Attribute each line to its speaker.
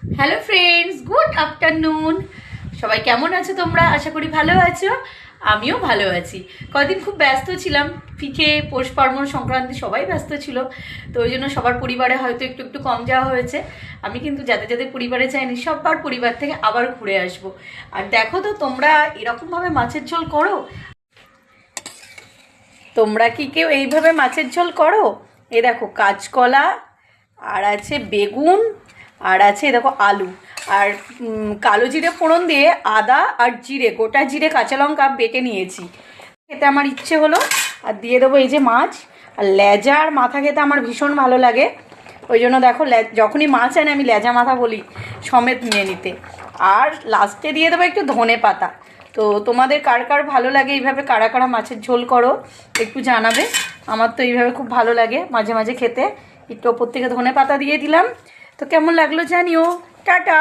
Speaker 1: Hello friends, good afternoon. সবাই কেমন আছো তোমরা? আশা করি ভালো আছো। আমিও ভালো আছি। কদিন খুব ব্যস্ত ছিলাম, পিঠে পৌষ পার্বণ সংক্রান্তি সবাই ব্যস্ত ছিল, তো ওই জন্য সবার পরিবারে হয়তো একটু একটু কম যাওয়া হয়েছে। আমি কিন্তু যাদের যাদের পরিবারে যাইনি সবার পরিবার থেকে আবার ঘুরে আসবো। আর দেখো তো, তোমরা এরকমভাবে মাছের ঝোল করো? তোমরা কি কেউ এইভাবে মাছের ঝোল করো? এ দেখো কাঁচকলা, আর আছে বেগুন, আর আছে দেখো আলু, আর কালো জিরে ফোড়ন দিয়ে আদা আর জিরে, গোটা জিরে কাঁচা লঙ্কা বেটে নিয়েছি। খেতে আমার ইচ্ছে হলো, আর দিয়ে দেবো এই যে মাছ। আর লেজা আর মাথা খেতে আমার ভীষণ ভালো লাগে, ওই জন্য দেখো যখনই মাছ আনে আমি লেজা মাথা বলি সমেত নিয়ে নিতে। আর লাস্টে দিয়ে দেবো একটু ধনে পাতা। তো তোমাদের কার কার ভালো লাগে এইভাবে, কারা কারা মাছের ঝোল করো একটু জানাবে। আমার তো এইভাবে খুব ভালো লাগে মাঝে মাঝে খেতে। একটু ওপর থেকে ধনে পাতা দিয়ে দিলাম। তো কেমন লাগলো জানিও। টাটা।